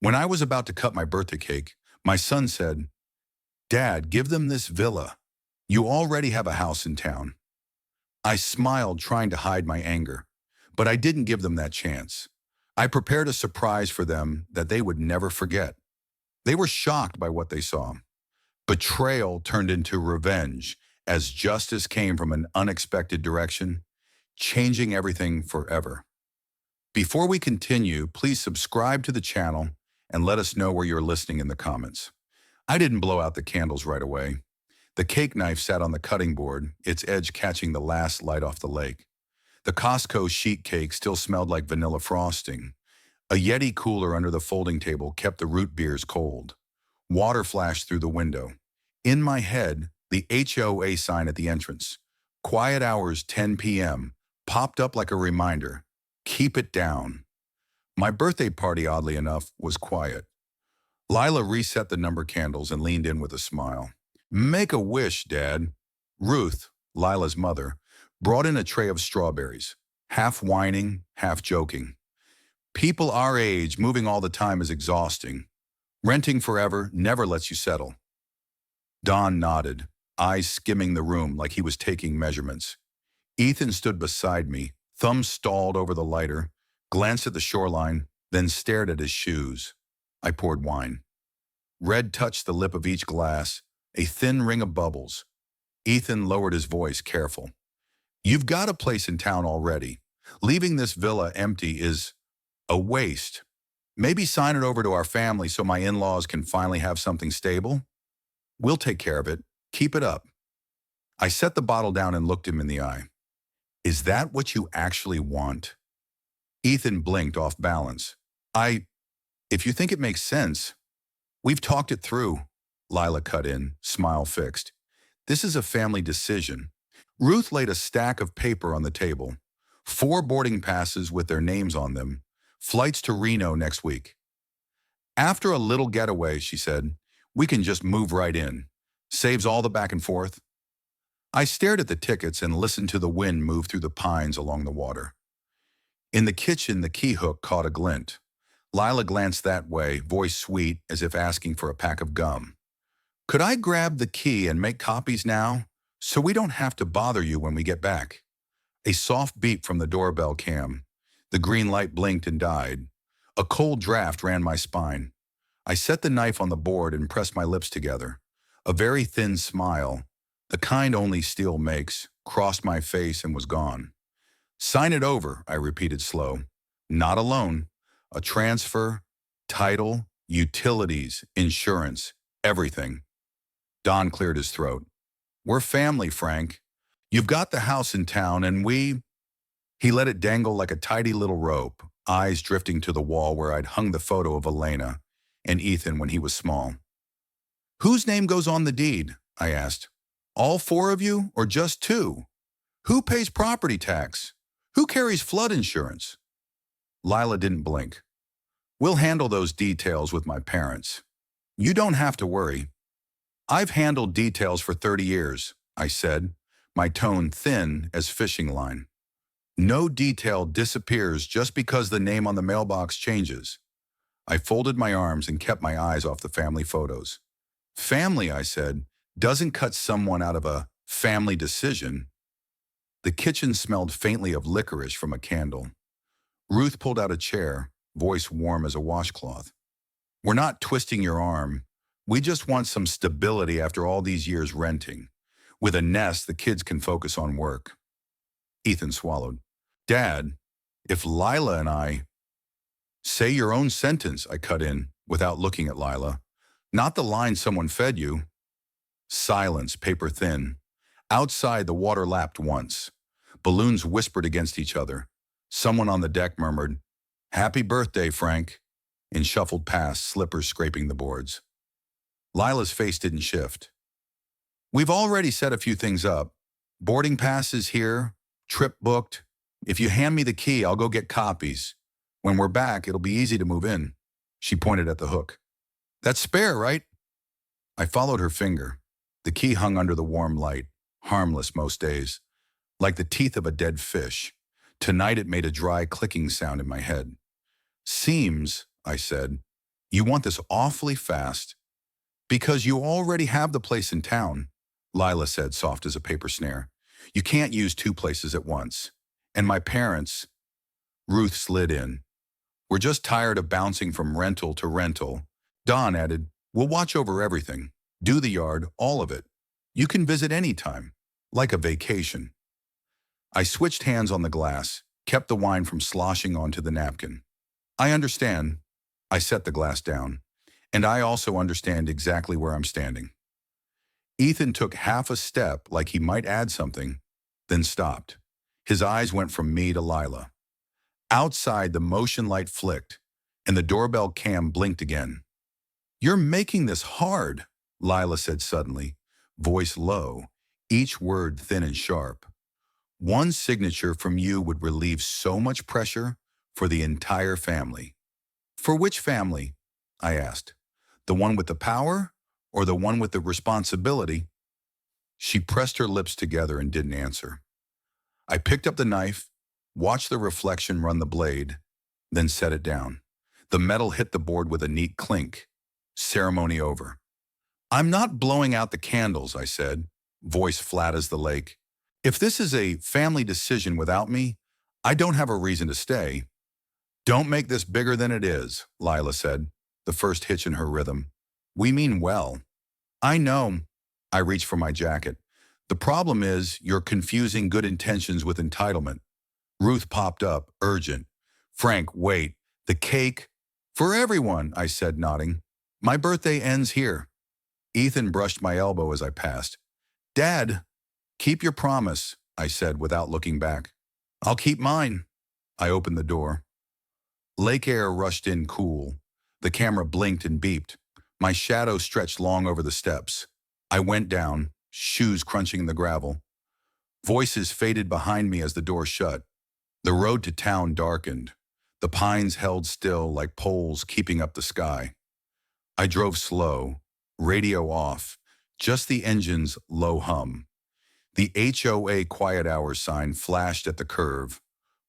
When I was about to cut my birthday cake, my son said, "Dad, give them this villa. You already have a house in town." I smiled, trying to hide my anger, but I didn't give them that chance. I prepared a surprise for them that they would never forget. They were shocked by what they saw. Betrayal turned into revenge as justice came from an unexpected direction, changing everything forever. Before we continue, please subscribe to the channel and let us know where you're listening in the comments. I didn't blow out the candles right away. The cake knife sat on the cutting board, its edge catching the last light off the lake. The Costco sheet cake still smelled like vanilla frosting. A Yeti cooler under the folding table kept the root beers cold. Water flashed through the window. In my head, the HOA sign at the entrance, "Quiet hours 10 p.m., popped up like a reminder. Keep it down. My birthday party, oddly enough, was quiet. Lila reset the number candles and leaned in with a smile. "Make a wish, Dad." Ruth, Lila's mother, brought in a tray of strawberries, half whining, half joking. "People our age moving all the time is exhausting. Renting forever never lets you settle." Don nodded, eyes skimming the room like he was taking measurements. Ethan stood beside me, thumbs stalled over the lighter, glanced at the shoreline, then stared at his shoes. I poured wine. Red touched the lip of each glass, a thin ring of bubbles. Ethan lowered his voice, careful. "You've got a place in town already. Leaving this villa empty is a waste. Maybe sign it over to our family so my in-laws can finally have something stable. We'll take care of it. Keep it up." I set the bottle down and looked him in the eye. "Is that what you actually want?" Ethan blinked, off balance. If you think it makes sense, we've talked it through." Lila cut in, smile fixed. "This is a family decision." Ruth laid a stack of paper on the table. 4 boarding passes with their names on them. Flights to Reno next week. "After a little getaway," she said, "we can just move right in. Saves all the back and forth." I stared at the tickets and listened to the wind move through the pines along the water. In the kitchen, the key hook caught a glint. Lila glanced that way, voice sweet as if asking for a pack of gum. "Could I grab the key and make copies now, so we don't have to bother you when we get back?" A soft beep from the doorbell cam. The green light blinked and died. A cold draft ran my spine. I set the knife on the board and pressed my lips together. A very thin smile, the kind only steel makes, crossed my face and was gone. "Sign it over," I repeated slow. "Not a loan. A transfer, title, utilities, insurance, everything." Don cleared his throat. "We're family, Frank. You've got the house in town and we—" He let it dangle like a tidy little rope, eyes drifting to the wall where I'd hung the photo of Elena and Ethan when he was small. "Whose name goes on the deed?" I asked. "All 4 of you or just 2? Who pays property tax? Who carries flood insurance?" Lila didn't blink. "We'll handle those details with my parents. You don't have to worry." "I've handled details for 30 years, I said, my tone thin as fishing line. "No detail disappears just because the name on the mailbox changes." I folded my arms and kept my eyes off the family photos. "Family," I said, "doesn't cut someone out of a family decision." The kitchen smelled faintly of licorice from a candle. Ruth pulled out a chair, voice warm as a washcloth. "We're not twisting your arm. We just want some stability after all these years renting. With a nest, the kids can focus on work." Ethan swallowed. "Dad, if Lila and I—" "Say your own sentence," I cut in, without looking at Lila. "Not the line someone fed you." Silence, paper thin. Outside, the water lapped once. Balloons whispered against each other. Someone on the deck murmured, "Happy birthday, Frank," and shuffled past, slippers scraping the boards. Lila's face didn't shift. "We've already set a few things up. Boarding passes here, trip booked. If you hand me the key, I'll go get copies. When we're back, it'll be easy to move in." She pointed at the hook. "That's spare, right?" I followed her finger. The key hung under the warm light, harmless most days, like the teeth of a dead fish. Tonight it made a dry clicking sound in my head. "Seems," I said, You want this awfully fast because you already have the place in town, Lila said, soft as a paper snare. You can't use two places at once. And my parents, Ruth slid in. We're just tired of bouncing from rental to rental. Don added, we'll watch over everything. Do the yard, all of it. You can visit anytime, like a vacation. I switched hands on the glass, kept the wine from sloshing onto the napkin. I understand. I set the glass down. And I also understand exactly where I'm standing. Ethan took half a step like he might add something, then stopped. His eyes went from me to Lila. Outside, the motion light flicked, and the doorbell cam blinked again. You're making this hard, Lila said suddenly, voice low, each word thin and sharp. One signature from you would relieve so much pressure for the entire family. For which family? I asked. The one with the power or the one with the responsibility? She pressed her lips together and didn't answer. I picked up the knife, watched the reflection run the blade, then set it down. The metal hit the board with a neat clink. Ceremony over. I'm not blowing out the candles, I said, voice flat as the lake. If this is a family decision without me, I don't have a reason to stay. Don't make this bigger than it is, Lila said, the first hitch in her rhythm. We mean well. I know. I reached for my jacket. The problem is you're confusing good intentions with entitlement. Ruth popped up, urgent. Frank, wait. The cake? For everyone, I said, nodding. My birthday ends here. Ethan brushed my elbow as I passed. Dad, keep your promise, I said without looking back. I'll keep mine. I opened the door. Lake air rushed in cool. The camera blinked and beeped. My shadow stretched long over the steps. I went down, shoes crunching the gravel. Voices faded behind me as the door shut. The road to town darkened. The pines held still like poles keeping up the sky. I drove slow, radio off, just the engine's low hum. The HOA quiet hours sign flashed at the curve,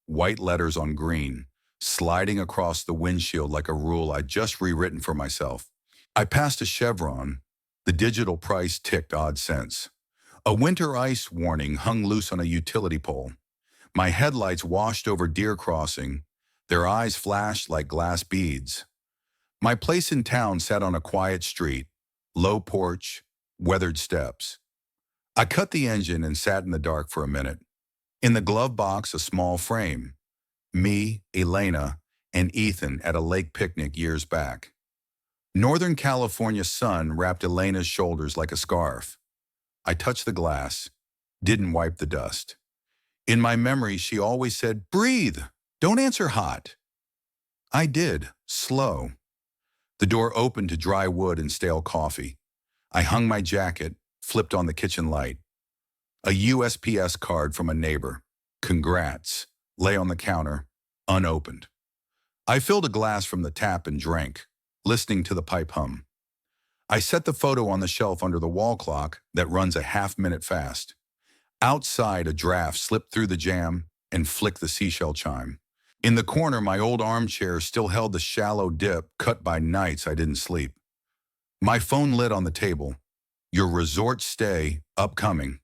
white letters on green, sliding across the windshield like a rule I'd just rewritten for myself. I passed a Chevron. The digital price ticked odd cents. A winter ice warning hung loose on a utility pole. My headlights washed over Deer Crossing. Their eyes flashed like glass beads. My place in town sat on a quiet street, low porch, weathered steps. I cut the engine and sat in the dark for a minute. In the glove box, a small frame. Me, Elena, and Ethan at a lake picnic years back. Northern California sun wrapped Elena's shoulders like a scarf. I touched the glass, didn't wipe the dust. In my memory, she always said, breathe, don't answer hot. I did, slow. The door opened to dry wood and stale coffee. I hung my jacket, flipped on the kitchen light. A USPS card from a neighbor. Congrats. Lay on the counter, unopened. I filled a glass from the tap and drank, listening to the pipe hum. I set the photo on the shelf under the wall clock that runs a half-minute fast. Outside, a draft slipped through the jamb and flicked the seashell chime. In the corner, my old armchair still held the shallow dip cut by nights I didn't sleep. My phone lit on the table. Your resort stay, upcoming.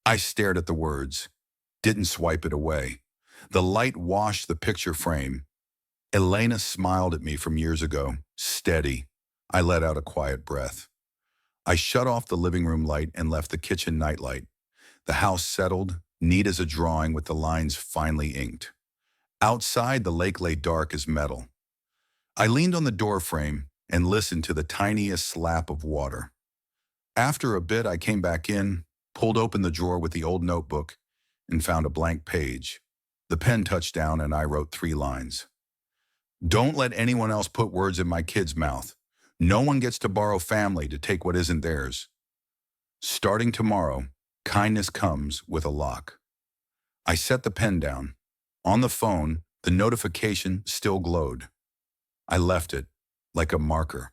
I stared at the words, didn't swipe it away. The light washed the picture frame. Elena smiled at me from years ago, steady. I let out a quiet breath. I shut off the living room light and left the kitchen nightlight. The house settled, neat as a drawing with the lines finely inked. Outside, the lake lay dark as metal. I leaned on the door frame and listened to the tiniest slap of water. After a bit, I came back in, pulled open the drawer with the old notebook, and found a blank page. The pen touched down and I wrote 3 lines. Don't let anyone else put words in my kid's mouth. No one gets to borrow family to take what isn't theirs. Starting tomorrow, kindness comes with a lock. I set the pen down. On the phone, the notification still glowed. I left it, like a marker.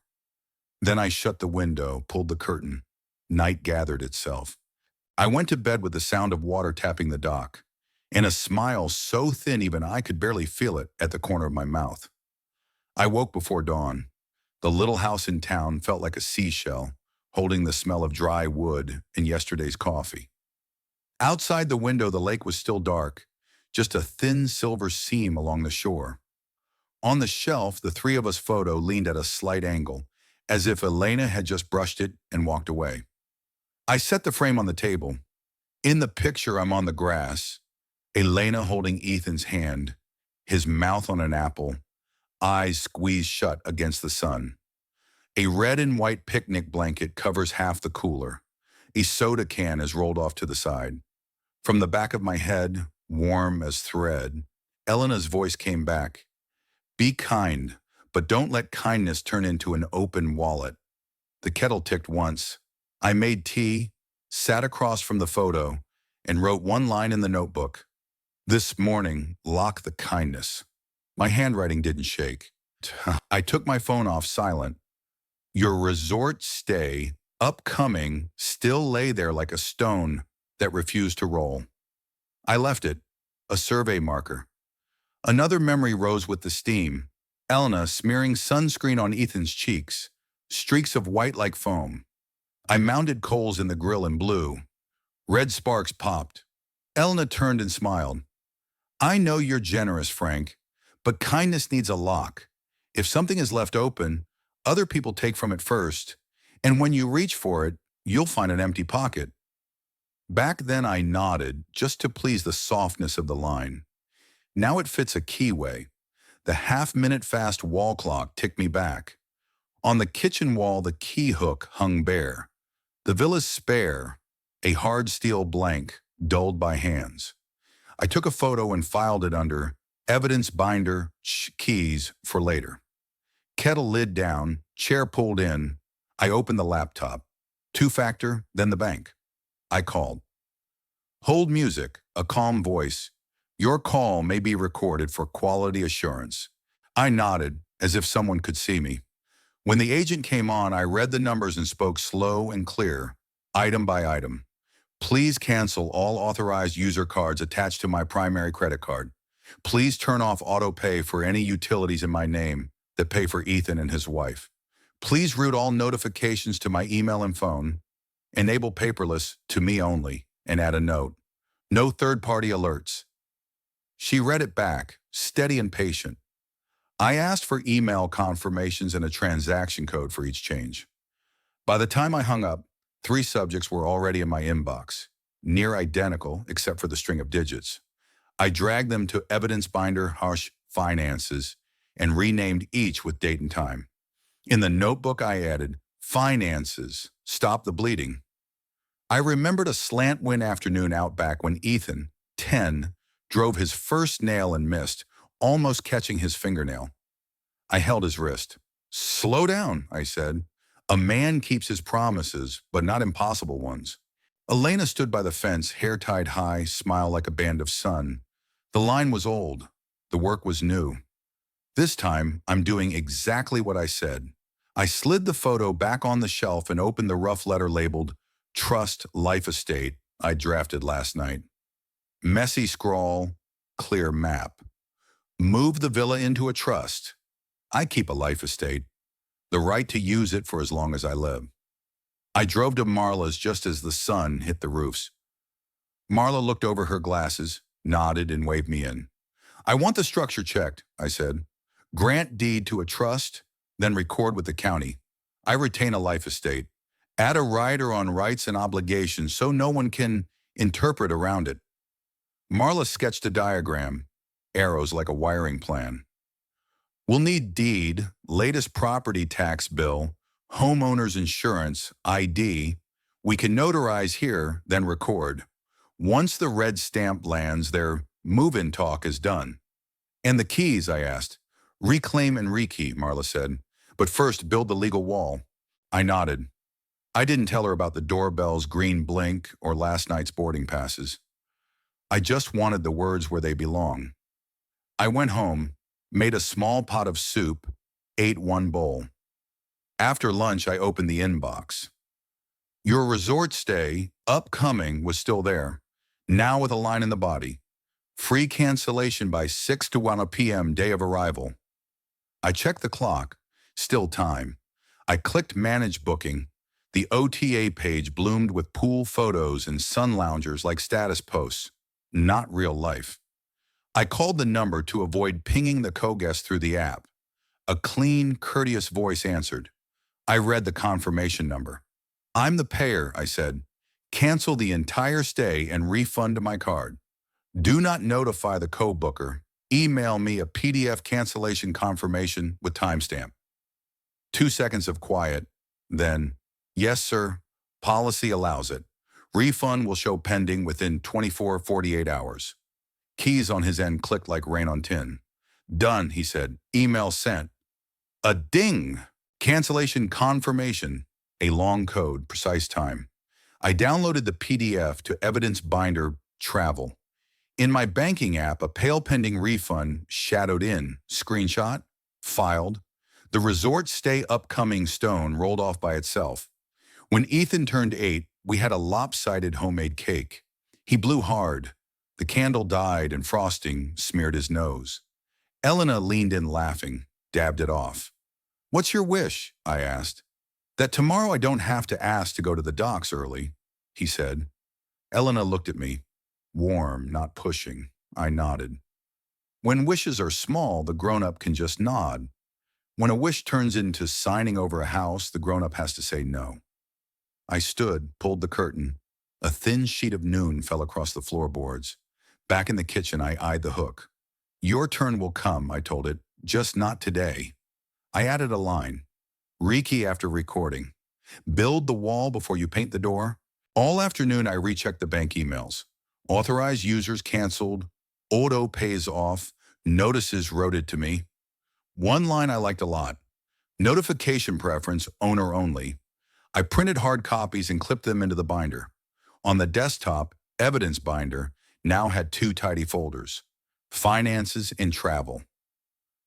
Then I shut the window, pulled the curtain. Night gathered itself. I went to bed with the sound of water tapping the dock, and a smile so thin even I could barely feel it at the corner of my mouth. I woke before dawn. The little house in town felt like a seashell, holding the smell of dry wood and yesterday's coffee. Outside the window, the lake was still dark, just a thin silver seam along the shore. On the shelf, the three of us photo leaned at a slight angle, as if Elena had just brushed it and walked away. I set the frame on the table. In the picture, I'm on the grass, Elena holding Ethan's hand, his mouth on an apple, eyes squeezed shut against the sun. A red and white picnic blanket covers half the cooler. A soda can is rolled off to the side. From the back of my head, warm as thread, Elena's voice came back. Be kind, but don't let kindness turn into an open wallet. The kettle ticked once. I made tea, sat across from the photo, and wrote one line in the notebook. This morning, lock the kindness. My handwriting didn't shake. I took my phone off silent. Your resort stay, upcoming, still lay there like a stone that refused to roll. I left it, a survey marker. Another memory rose with the steam. Elena smearing sunscreen on Ethan's cheeks, streaks of white like foam. I mounted coals in the grill and blew. Red sparks popped. Elena turned and smiled. I know you're generous, Frank, but kindness needs a lock. If something is left open, other people take from it first, and when you reach for it, you'll find an empty pocket. Back then I nodded, just to please the softness of the line. Now it fits a keyway. The half-minute fast wall clock ticked me back. On the kitchen wall, the key hook hung bare. The villa's spare, a hard steel blank, dulled by hands. I took a photo and filed it under evidence binder, keys for later. Kettle lid down, chair pulled in. I opened the laptop. Two-factor, then the bank. I called. Hold music, a calm voice. Your call may be recorded for quality assurance. I nodded, as if someone could see me. When the agent came on, I read the numbers and spoke slow and clear, item by item. Please cancel all authorized user cards attached to my primary credit card. Please turn off auto pay for any utilities in my name that pay for Ethan and his wife. Please route all notifications to my email and phone. Enable paperless to me only, and add a note. No third-party alerts. She read it back, steady and patient. I asked for email confirmations and a transaction code for each change. By the time I hung up, 3 subjects were already in my inbox, near identical except for the string of digits. I dragged them to evidence binder Harsh Finances and renamed each with date and time. In the notebook I added, Finances, stop the bleeding. I remembered a slant wind afternoon out back when Ethan, 10, drove his first nail and missed, almost catching his fingernail. I held his wrist. Slow down, I said. A man keeps his promises, but not impossible ones. Elena stood by the fence, hair tied high, smile like a band of sun. The line was old. The work was new. This time, I'm doing exactly what I said. I slid the photo back on the shelf and opened the rough letter labeled Trust Life Estate I drafted last night. Messy scrawl, clear map. Move the villa into a trust. I keep a life estate, the right to use it for as long as I live. I drove to Marla's just as the sun hit the roofs. Marla looked over her glasses, nodded, and waved me in. I want the structure checked, I said. Grant deed to a trust, then record with the county. I retain a life estate. Add a rider on rights and obligations so no one can interpret around it. Marla sketched a diagram, arrows like a wiring plan. We'll need deed, latest property tax bill, homeowner's insurance, ID. We can notarize here, then record. Once the red stamp lands, their move-in talk is done. And the keys, I asked. Reclaim and rekey, Marla said. But first, build the legal wall. I nodded. I didn't tell her about the doorbell's green blink or last night's boarding passes. I just wanted the words where they belong. I went home, made a small pot of soup, ate 1 bowl. After lunch, I opened the inbox. Your resort stay, upcoming, was still there, now with a line in the body. Free cancellation by 6 to 1 p.m. day of arrival. I checked the clock. Still time. I clicked Manage Booking. The OTA page bloomed with pool photos and sun loungers like status posts. Not real life. I called the number to avoid pinging the co-guest through the app. A clean, courteous voice answered. I read the confirmation number. I'm the payer, I said. Cancel the entire stay and refund my card. Do not notify the co-booker. Email me a PDF cancellation confirmation with timestamp. 2 seconds of quiet. Then, yes, sir. Policy allows it. Refund will show pending within 24-48 hours. Keys on his end clicked like rain on tin. Done, he said. Email sent. A ding! Cancellation confirmation. A long code, precise time. I downloaded the PDF to evidence binder travel. In my banking app, a pale pending refund shadowed in. Screenshot. Filed. The resort stay upcoming stone rolled off by itself. When Ethan turned 8, we had a lopsided homemade cake. He blew hard. The candle died and frosting smeared his nose. Elena leaned in laughing, dabbed it off. What's your wish? I asked. That tomorrow I don't have to ask to go to the docks early, he said. Elena looked at me. Warm, not pushing. I nodded. When wishes are small, the grown-up can just nod. When a wish turns into signing over a house, the grown-up has to say no. I stood, pulled the curtain. A thin sheet of noon fell across the floorboards. Back in the kitchen, I eyed the hook. Your turn will come, I told it, just not today. I added a line. Rekey after recording. Build the wall before you paint the door. All afternoon, I rechecked the bank emails. Authorized users canceled. Auto pays off. Notices routed to me. One line I liked a lot. Notification preference, owner only. I printed hard copies and clipped them into the binder. On the desktop, evidence binder now had 2 tidy folders. Finances and travel.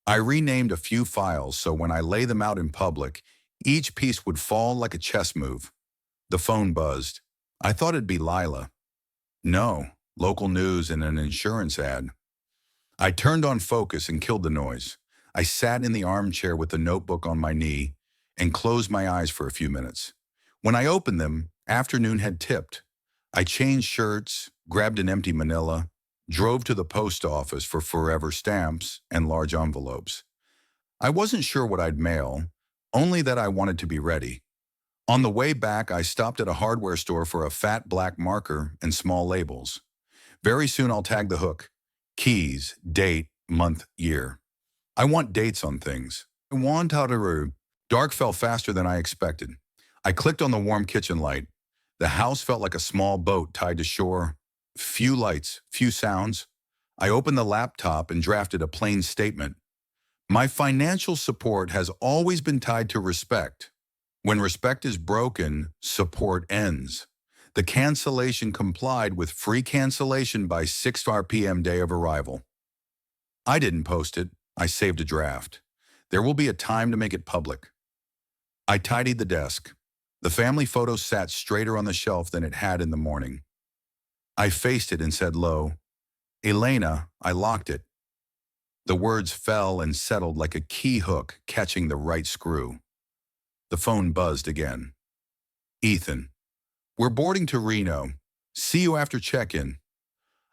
I renamed a few files so when I lay them out in public, each piece would fall like a chess move. The phone buzzed. I thought it'd be Lila. No, local news and an insurance ad. I turned on focus and killed the noise. I sat in the armchair with the notebook on my knee and closed my eyes for a few minutes. When I opened them, afternoon had tipped. I changed shirts, grabbed an empty manila, drove to the post office for forever stamps and large envelopes. I wasn't sure what I'd mail, only that I wanted to be ready. On the way back, I stopped at a hardware store for a fat black marker and small labels. Very soon I'll tag the hook. Keys, date, month, year. I want dates on things. Dark fell faster than I expected. I clicked on the warm kitchen light. The house felt like a small boat tied to shore. Few lights, few sounds. I opened the laptop and drafted a plain statement. My financial support has always been tied to respect. When respect is broken, support ends. The cancellation complied with free cancellation by 6 p.m. day of arrival. I didn't post it. I saved a draft. There will be a time to make it public. I tidied the desk. The family photo sat straighter on the shelf than it had in the morning. I faced it and said low, Elena, I locked it. The words fell and settled like a key hook catching the right screw. The phone buzzed again. Ethan, we're boarding to Reno. See you after check-in.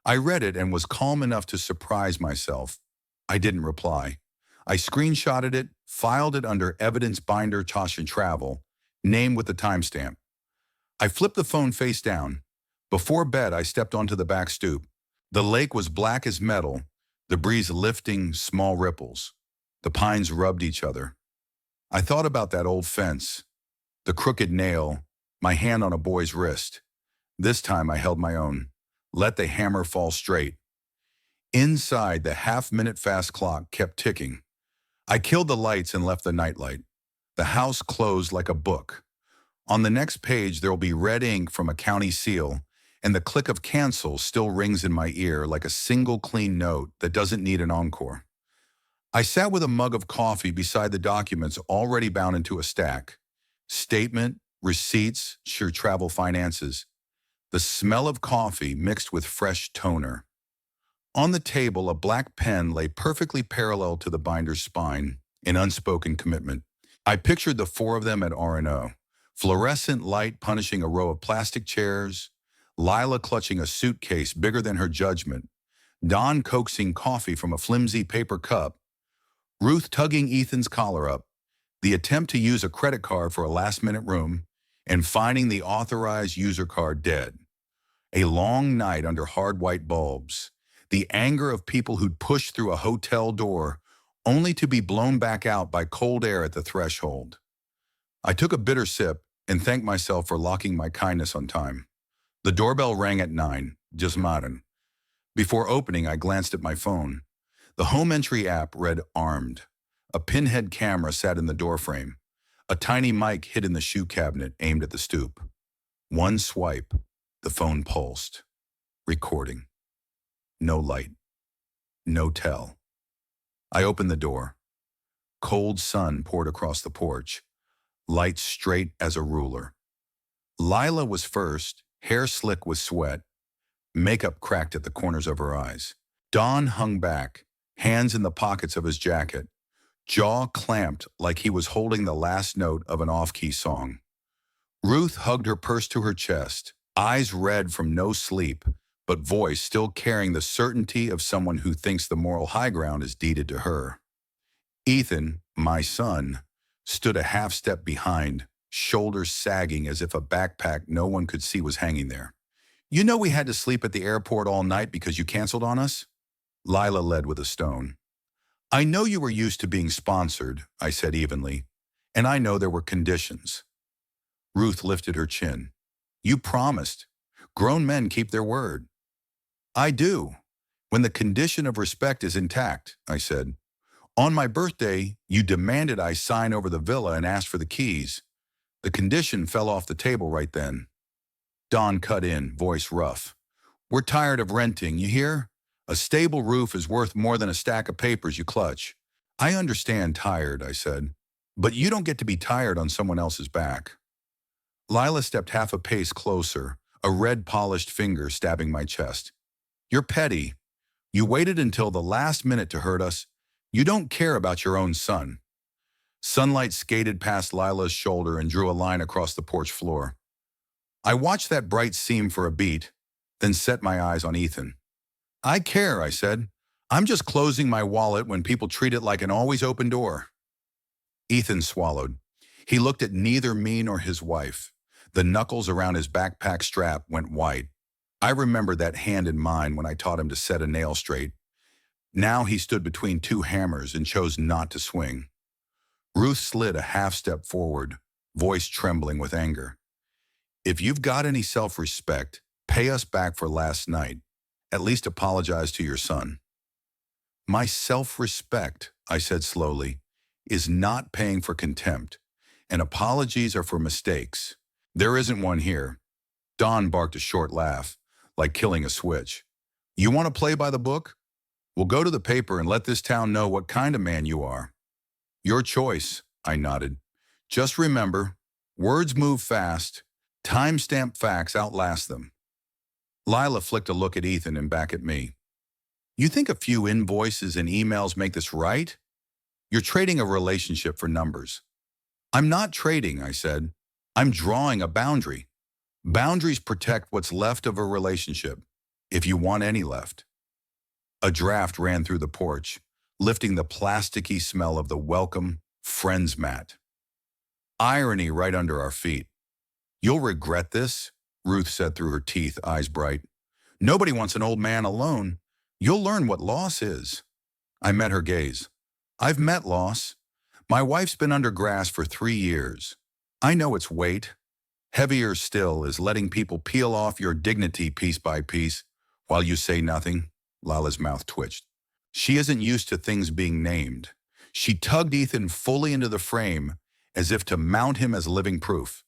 I read it and was calm enough to surprise myself. I didn't reply. I screenshotted it, filed it under evidence binder Tosh and Travel, name with the timestamp. I flipped the phone face down. Before bed, I stepped onto the back stoop. The lake was black as metal, the breeze lifting small ripples. The pines rubbed each other. I thought about that old fence, the crooked nail, my hand on a boy's wrist. This time I held my own. Let the hammer fall straight. Inside, the half-minute fast clock kept ticking. I killed the lights and left the nightlight. The house closed like a book. On the next page, there will be red ink from a county seal, and the click of cancel still rings in my ear like a single clean note that doesn't need an encore. I sat with a mug of coffee beside the documents already bound into a stack. Statement, receipts, sure travel finances. The smell of coffee mixed with fresh toner. On the table, a black pen lay perfectly parallel to the binder's spine, an unspoken commitment. I pictured the four of them at R&O. Fluorescent light punishing a row of plastic chairs, Lila clutching a suitcase bigger than her judgment, Don coaxing coffee from a flimsy paper cup, Ruth tugging Ethan's collar up, the attempt to use a credit card for a last-minute room, and finding the authorized user card dead. A long night under hard white bulbs. The anger of people who'd pushed through a hotel door only to be blown back out by cold air at the threshold. I took a bitter sip and thanked myself for locking my kindness on time. The doorbell rang at 9, just modern. Before opening, I glanced at my phone. The home entry app read armed. A pinhead camera sat in the doorframe. A tiny mic hid in the shoe cabinet aimed at the stoop. One swipe, the phone pulsed. Recording. No light. No tell. I opened the door. Cold sun poured across the porch. Light straight as a ruler. Lila was first, hair slick with sweat. Makeup cracked at the corners of her eyes. Don hung back, hands in the pockets of his jacket, jaw clamped like he was holding the last note of an off-key song. Ruth hugged her purse to her chest, eyes red from no sleep, but voice still carrying the certainty of someone who thinks the moral high ground is deeded to her. Ethan, my son, stood a half step behind, shoulders sagging as if a backpack no one could see was hanging there. You know we had to sleep at the airport all night because you canceled on us? Lila led with a stone. I know you were used to being sponsored, I said evenly, and I know there were conditions. Ruth lifted her chin. You promised. Grown men keep their word. I do. When the condition of respect is intact, I said. On my birthday, you demanded I sign over the villa and asked for the keys. The condition fell off the table right then. Don cut in, voice rough. We're tired of renting, you hear? A stable roof is worth more than a stack of papers you clutch. I understand tired, I said, but you don't get to be tired on someone else's back. Lila stepped half a pace closer, a red polished finger stabbing my chest. You're petty. You waited until the last minute to hurt us. You don't care about your own son. Sunlight skated past Lila's shoulder and drew a line across the porch floor. I watched that bright seam for a beat, then set my eyes on Ethan. I care, I said. I'm just closing my wallet when people treat it like an always open door. Ethan swallowed. He looked at neither me nor his wife. The knuckles around his backpack strap went white. I remembered that hand in mine when I taught him to set a nail straight. Now he stood between two hammers and chose not to swing. Ruth slid a half step forward, voice trembling with anger. If you've got any self-respect, pay us back for last night. At least apologize to your son. My self-respect, I said slowly, is not paying for contempt, and apologies are for mistakes. There isn't one here. Don barked a short laugh, like killing a switch. You want to play by the book? We'll go to the paper and let this town know what kind of man you are. Your choice, I nodded. Just remember, words move fast. Time-stamped facts outlast them. Lila flicked a look at Ethan and back at me. You think a few invoices and emails make this right? You're trading a relationship for numbers. I'm not trading, I said. I'm drawing a boundary. Boundaries protect what's left of a relationship, if you want any left. A draft ran through the porch, lifting the plasticky smell of the welcome friends mat. Irony right under our feet. You'll regret this, Ruth said through her teeth, eyes bright. Nobody wants an old man alone. You'll learn what loss is. I met her gaze. I've met loss. My wife's been under grass for 3 years. I know its weight. Heavier still is letting people peel off your dignity piece by piece while you say nothing. Lila's mouth twitched. She isn't used to things being named. She tugged Ethan fully into the frame as if to mount him as living proof.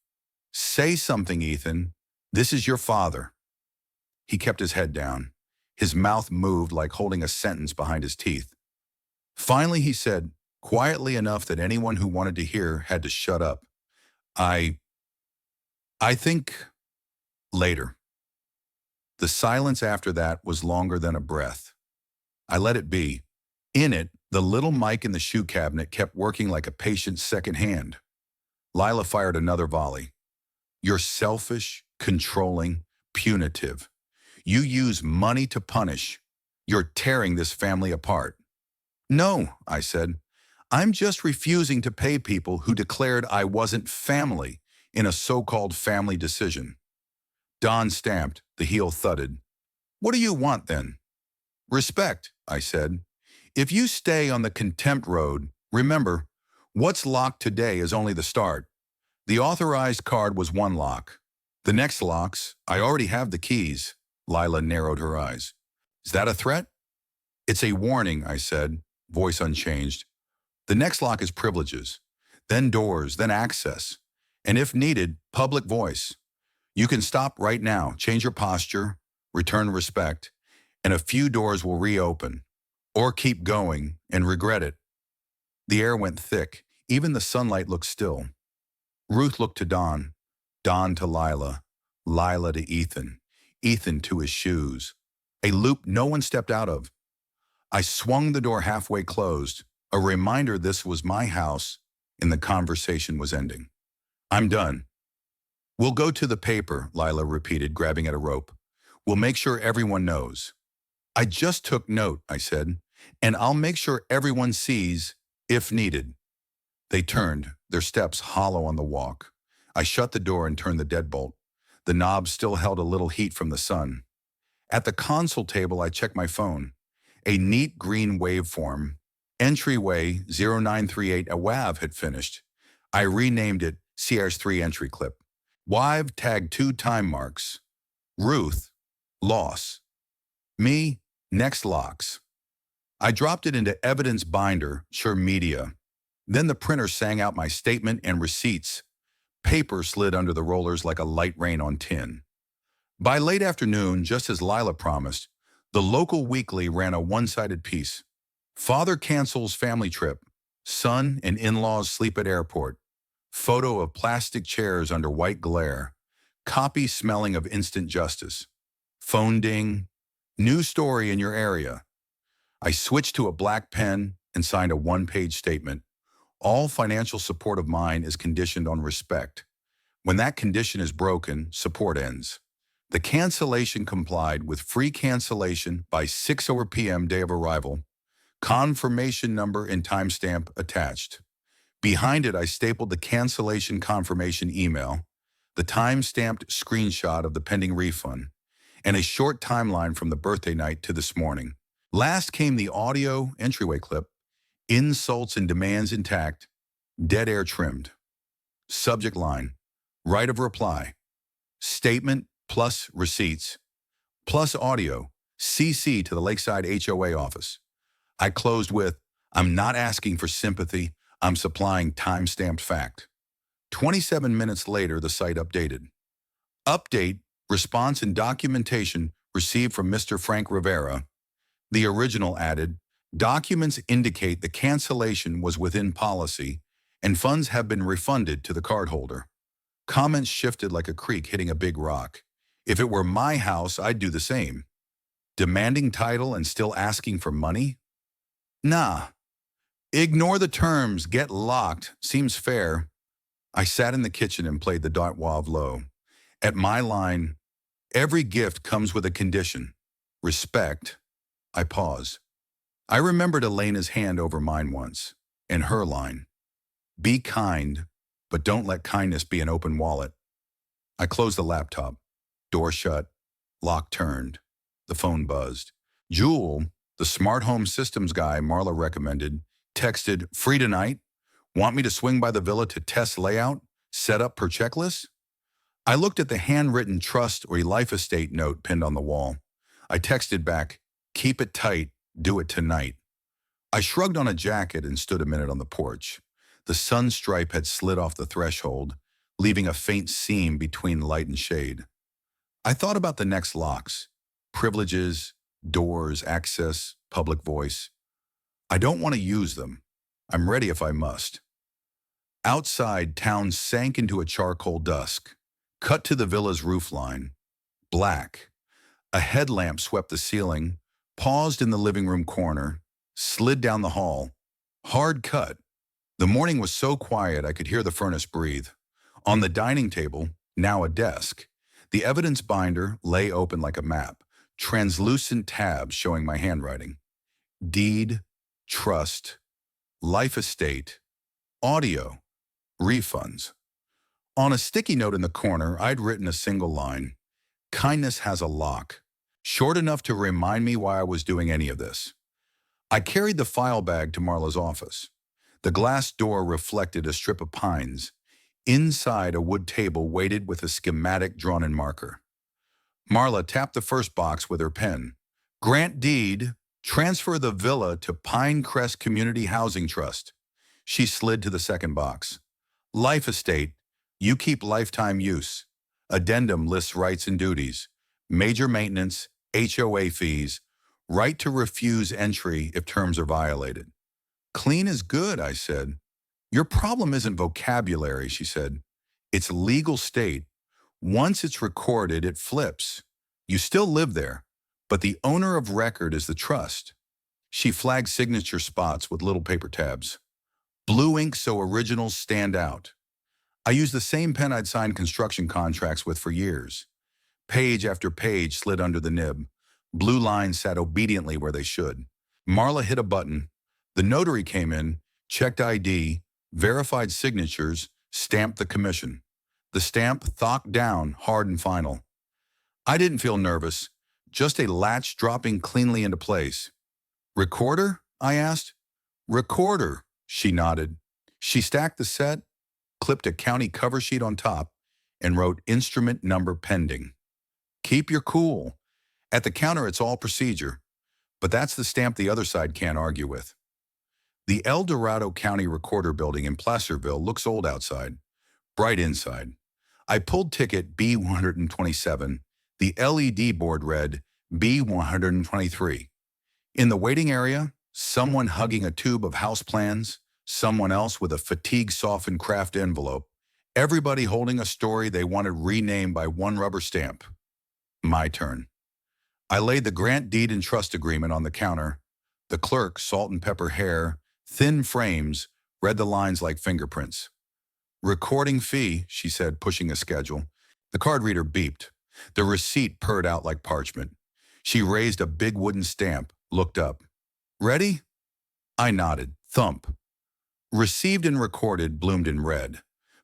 Say something, Ethan. This is your father. He kept his head down. His mouth moved like holding a sentence behind his teeth. Finally, he said, quietly enough that anyone who wanted to hear had to shut up. I think later. The silence after that was longer than a breath. I let it be. In it, The little mic in the shoe cabinet kept working like a patient's second hand. Lila fired another volley. You're selfish, controlling, punitive. You use money to punish. You're tearing this family apart. No, I said. I'm just refusing to pay people who declared I wasn't family in a so-called family decision. Don stamped, the heel thudded. What do you want then? Respect, I said. If you stay on the contempt road, remember, what's locked today is only the start. The authorized card was one lock. The next locks, I already have the keys. Lila narrowed her eyes. Is that a threat? It's a warning, I said, voice unchanged. The next lock is privileges, then doors, then access, and if needed, public voice. You can stop right now, change your posture, return respect, and a few doors will reopen, or keep going and regret it. The air went thick. Even the sunlight looked still. Ruth looked to Don, Don to Lila, Lila to Ethan, Ethan to his shoes, a loop no one stepped out of. I swung the door halfway closed, a reminder this was my house and the conversation was ending. I'm done. We'll go to the paper, Lila repeated, grabbing at a rope. We'll make sure everyone knows. I just took note, I said, and I'll make sure everyone sees, if needed. They turned, their steps hollow on the walk. I shut the door and turned the deadbolt. The knob still held a little heat from the sun. At the console table, I checked my phone. A neat green waveform. Entryway 0938, a WAV had finished. I renamed it CRS3 entry clip. WAV tagged 2 time marks. Ruth, loss. Me, next locks. I dropped it into evidence binder, sure media. Then the printer sang out my statement and receipts. Paper slid under the rollers like a light rain on tin. By late afternoon, just as Lila promised, the local weekly ran a one-sided piece. Father cancels family trip. Son and in-laws sleep at airport. Photo of plastic chairs under white glare. Copy smelling of instant justice. Phone ding. New story in your area. I switched to a black pen and signed a one-page statement. All financial support of mine is conditioned on respect. When that condition is broken, support ends. The cancellation complied with free cancellation by 6:00 p.m. day of arrival. Confirmation number and timestamp attached. Behind it, I stapled the cancellation confirmation email, the time-stamped screenshot of the pending refund, and a short timeline from the birthday night to this morning. Last came the audio entryway clip, insults and demands intact, dead air trimmed. Subject line, right of reply, statement plus receipts, plus audio, CC to the Lakeside HOA office. I closed with, I'm not asking for sympathy, I'm supplying time-stamped fact. 27 minutes later, the site updated. Update, response and documentation received from Mr. Frank Rivera. The original added, documents indicate the cancellation was within policy and funds have been refunded to the cardholder. Comments shifted like a creek hitting a big rock. If it were my house, I'd do the same. Demanding title and still asking for money? Nah. Ignore the terms, get locked, seems fair. I sat in the kitchen and played the .wav low. At my line, every gift comes with a condition. Respect. I pause. I remembered Elena's hand over mine once, and her line. Be kind, but don't let kindness be an open wallet. I closed the laptop. Door shut. Lock turned. The phone buzzed. Jewel, the smart home systems guy Marla recommended, texted, free tonight? Want me to swing by the villa to test layout? Set up per checklist? I looked at the handwritten trust or life estate note pinned on the wall. I texted back, keep it tight, do it tonight. I shrugged on a jacket and stood a minute on the porch. The sun stripe had slid off the threshold, leaving a faint seam between light and shade. I thought about the next locks, privileges, doors, access, public voice. I don't want to use them. I'm ready if I must. Outside, town sank into a charcoal dusk, cut to the villa's roofline. Black. A headlamp swept the ceiling, paused in the living room corner, slid down the hall. Hard cut. The morning was so quiet I could hear the furnace breathe. On the dining table, now a desk, the evidence binder lay open like a map, translucent tabs showing my handwriting. Deed, trust, life estate, audio, refunds. On a sticky note in the corner, I'd written a single line. Kindness has a lock, short enough to remind me why I was doing any of this. I carried the file bag to Marla's office. The glass door reflected a strip of pines. Inside, a wood table waited with a schematic drawn in marker. Marla tapped the first box with her pen. Grant deed, transfer the villa to Pinecrest Community Housing Trust. She slid to the second box. Life estate, you keep lifetime use. Addendum lists rights and duties. Major maintenance, HOA fees, right to refuse entry if terms are violated. Clean is good, I said. Your problem isn't vocabulary, she said. It's legal state. Once it's recorded, it flips. You still live there, but the owner of record is the trust. She flagged signature spots with little paper tabs. Blue ink so originals stand out. I used the same pen I'd signed construction contracts with for years. Page after page slid under the nib. Blue lines sat obediently where they should. Marla hit a button. The notary came in, checked ID, verified signatures, stamped the commission. The stamp thocked down, hard and final. I didn't feel nervous, just a latch dropping cleanly into place. Recorder? I asked. Recorder, she nodded. She stacked the set, clipped a county cover sheet on top, and wrote instrument number pending. Keep your cool. At the counter, it's all procedure, but that's the stamp the other side can't argue with. The El Dorado County Recorder Building in Placerville looks old outside, bright inside. I pulled ticket B127. The LED board read B123. In the waiting area, someone hugging a tube of house plans, someone else with a fatigue-softened craft envelope, everybody holding a story they wanted renamed by one rubber stamp. My turn. I laid the grant deed and trust agreement on the counter. The clerk, salt and pepper hair, thin frames, read the lines like fingerprints. Recording fee, she said, pushing a schedule. The card reader beeped. The receipt purred out like parchment. She raised a big wooden stamp, looked up. Ready? I nodded. Thump. Received and recorded bloomed in red.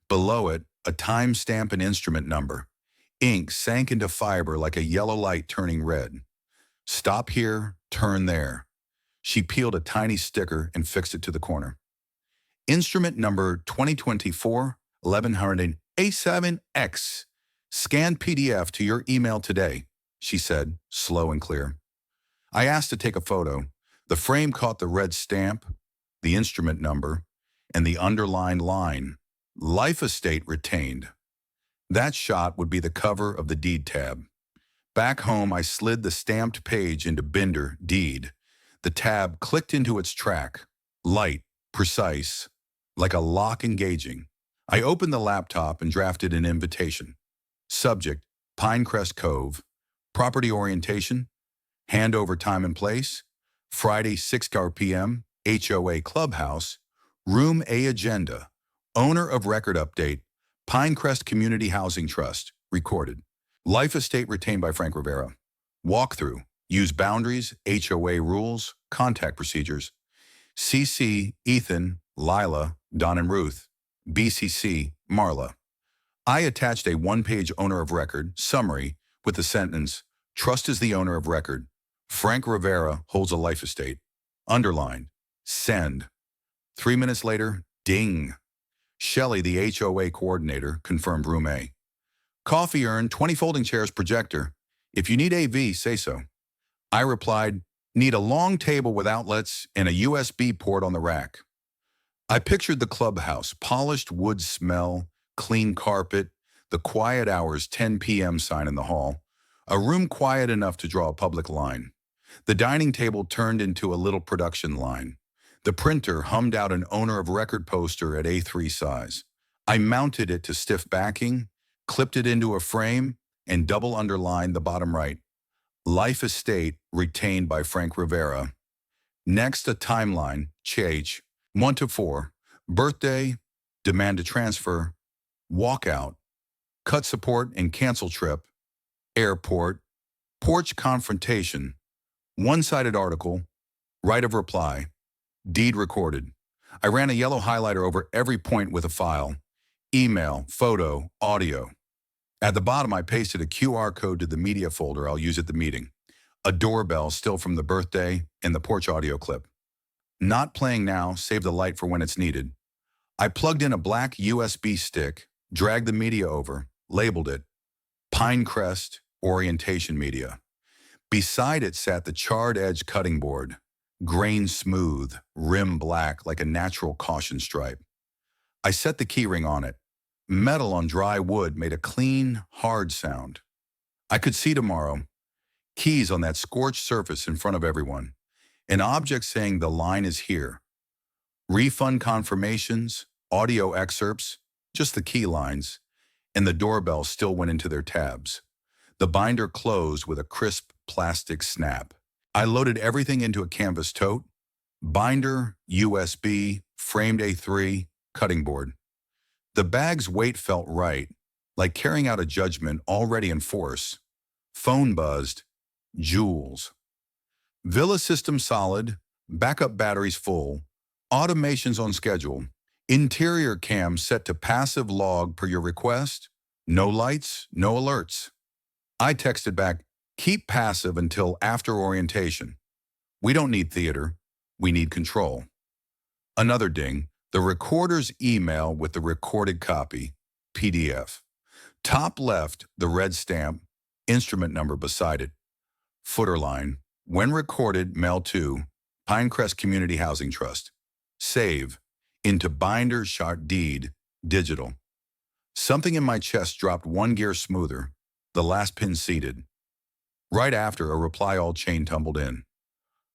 Below it, a timestamp and instrument number. Ink sank into fiber like a yellow light turning red. Stop here, turn there. She peeled a tiny sticker and fixed it to the corner. Instrument number 2024-1100A7X. Scan PDF to your email today, she said, slow and clear. I asked to take a photo. The frame caught the red stamp, the instrument number, and the underlined line, Life Estate Retained. That shot would be the cover of the deed tab. Back home, I slid the stamped page into Binder, Deed. The tab clicked into its track, light, precise, like a lock engaging. I opened the laptop and drafted an invitation. Subject, Pinecrest Cove. Property orientation, handover time and place, Friday 6 p.m., HOA Clubhouse, Room A agenda, owner of record update, Pinecrest Community Housing Trust, recorded. Life estate retained by Frank Rivera. Walkthrough, use boundaries, HOA rules, contact procedures. CC, Ethan, Lila, Don and Ruth. BCC, Marla. I attached a one-page owner of record summary with the sentence, trust is the owner of record. Frank Rivera holds a life estate. Underlined. Send. 3 minutes later, ding. Shelley, the HOA coordinator, confirmed room A. Coffee urn, 20 folding chairs, projector. If you need AV, say so. I replied, need a long table with outlets and a USB port on the rack. I pictured the clubhouse, polished wood smell, clean carpet, the quiet hours 10 p.m. sign in the hall, a room quiet enough to draw a public line. The dining table turned into a little production line. The printer hummed out an owner of record poster at A3 size. I mounted it to stiff backing, clipped it into a frame, and double underlined the bottom right. Life estate retained by Frank Rivera. Next, a timeline, CH, 1 to 4, birthday, demand to transfer, walkout, cut support and cancel trip, airport, porch confrontation, one-sided article, right of reply, deed recorded. I ran a yellow highlighter over every point with a file, email, photo, audio. At the bottom, I pasted a QR code to the media folder I'll use at the meeting, a doorbell still from the birthday, and the porch audio clip. Not playing now, save the light for when it's needed. I plugged in a black USB stick, dragged the media over, labeled it, Pinecrest Orientation Media. Beside it sat the charred edge cutting board, grain smooth, rim black like a natural caution stripe. I set the keyring on it. Metal on dry wood made a clean, hard sound. I could see tomorrow, keys on that scorched surface in front of everyone, an object saying the line is here. Refund confirmations, audio excerpts, just the key lines, and the doorbell still went into their tabs. The binder closed with a crisp plastic snap. I loaded everything into a canvas tote, binder, USB, framed A3, cutting board. The bag's weight felt right, like carrying out a judgment already in force. Phone buzzed, jewels. Villa system solid, backup batteries full, automations on schedule, interior cam set to passive log per your request, no lights, no alerts. I texted back, keep passive until after orientation. We don't need theater, we need control. Another ding, the recorder's email with the recorded copy, PDF. Top left, the red stamp, instrument number beside it. Footer line, when recorded, mail to Pinecrest Community Housing Trust. Save, into binder shot deed, digital. Something in my chest dropped one gear smoother, the last pin seated. Right after, a reply all chain tumbled in.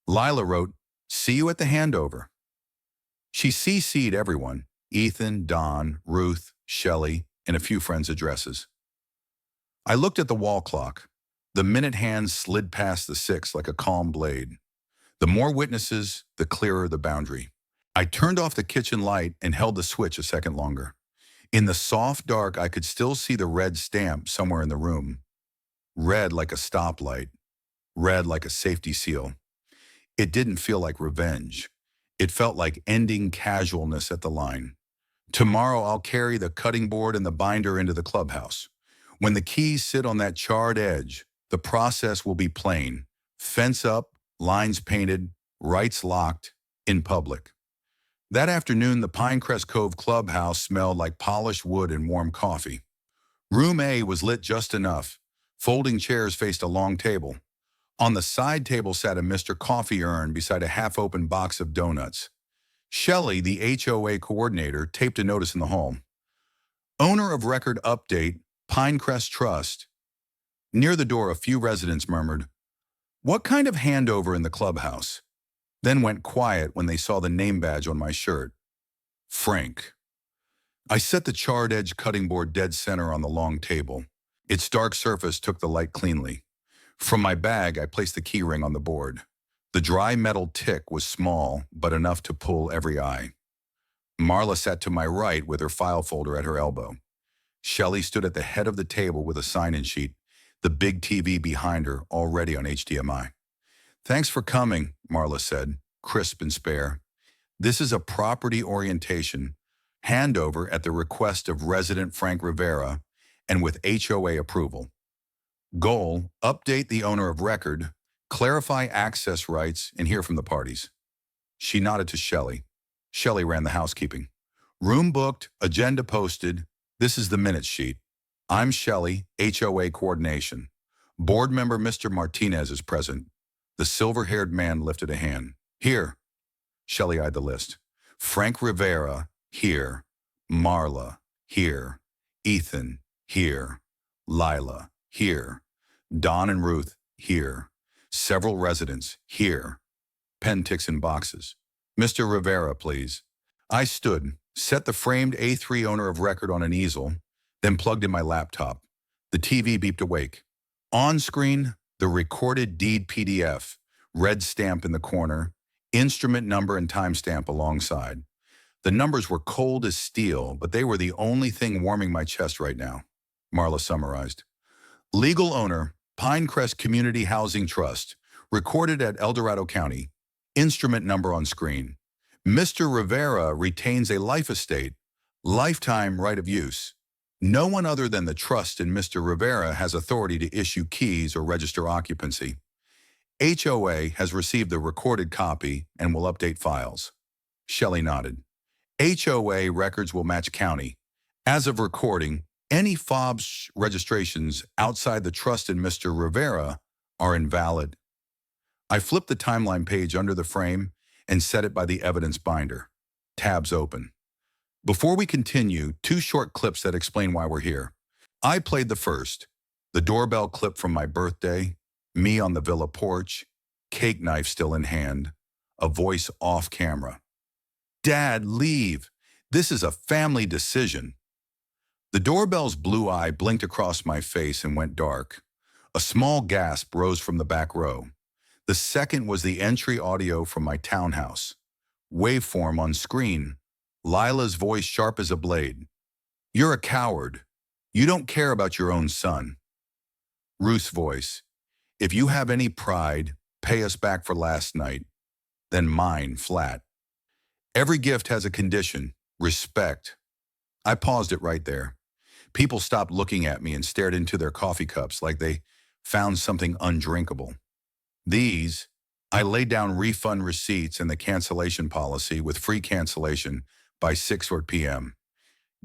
Lila wrote, see you at the handover. She CC'd everyone, Ethan, Don, Ruth, Shelley, and a few friends' addresses. I looked at the wall clock. The minute hands slid past the 6 like a calm blade. The more witnesses, the clearer the boundary. I turned off the kitchen light and held the switch a second longer. In the soft dark, I could still see the red stamp somewhere in the room. Red like a stoplight. Red like a safety seal. It didn't feel like revenge. It felt like ending casualness at the line. Tomorrow I'll carry the cutting board and the binder into the clubhouse. When the keys sit on that charred edge, the process will be plain. Fence up, lines painted, rights locked, in public. That afternoon, the Pinecrest Cove clubhouse smelled like polished wood and warm coffee. Room A was lit just enough. Folding chairs faced a long table. On the side table sat a Mr. Coffee urn beside a half-open box of donuts. Shelley, the HOA coordinator, taped a notice in the hall. Owner of record update, Pinecrest Trust. Near the door, a few residents murmured, what kind of handover in the clubhouse? Then went quiet when they saw the name badge on my shirt. Frank. I set the charred edge cutting board dead center on the long table. Its dark surface took the light cleanly. From my bag, I placed the key ring on the board. The dry metal tick was small, but enough to pull every eye. Marla sat to my right with her file folder at her elbow. Shelley stood at the head of the table with a sign-in sheet, the big TV behind her already on HDMI. Thanks for coming, Marla said, crisp and spare. This is a property orientation, handover at the request of resident Frank Rivera and with HOA approval. Goal, update the owner of record, clarify access rights, and hear from the parties. She nodded to Shelley. Shelley ran the housekeeping. Room booked, agenda posted. This is the minutes sheet. I'm Shelley, HOA coordination. Board member Mr. Martinez is present. The silver-haired man lifted a hand. Here. Shelley eyed the list. Frank Rivera, here. Marla, here. Ethan, here. Lila, here. Don and Ruth, here. Several residents, here. Pen ticks in boxes. Mr. Rivera, please. I stood, set the framed A3 owner of record on an easel, then plugged in my laptop. The TV beeped awake. On screen, the recorded deed PDF, red stamp in the corner, instrument number and timestamp alongside. The numbers were cold as steel, but they were the only thing warming my chest right now. Marla summarized. Legal owner, Pinecrest Community Housing Trust, recorded at El Dorado County. Instrument number on screen. Mr. Rivera retains a life estate, lifetime right of use. No one other than the trust and Mr. Rivera has authority to issue keys or register occupancy. HOA has received the recorded copy and will update files. Shelley nodded. HOA records will match county. As of recording, any FOBS registrations outside the trust and Mr. Rivera are invalid. I flipped the timeline page under the frame and set it by the evidence binder. Tabs open. Before we continue, 2 short clips that explain why we're here. I played the first, the doorbell clip from my birthday, me on the villa porch, cake knife still in hand, a voice off camera. Dad, leave. This is a family decision. The doorbell's blue eye blinked across my face and went dark. A small gasp rose from the back row. The second was the entry audio from my townhouse. Waveform on screen. Lila's voice sharp as a blade. You're a coward. You don't care about your own son. Ruth's voice. If you have any pride, pay us back for last night. Then mine, flat. Every gift has a condition, respect. I paused it right there. People stopped looking at me and stared into their coffee cups like they found something undrinkable. I laid down refund receipts and the cancellation policy with free cancellation by 6 p.m.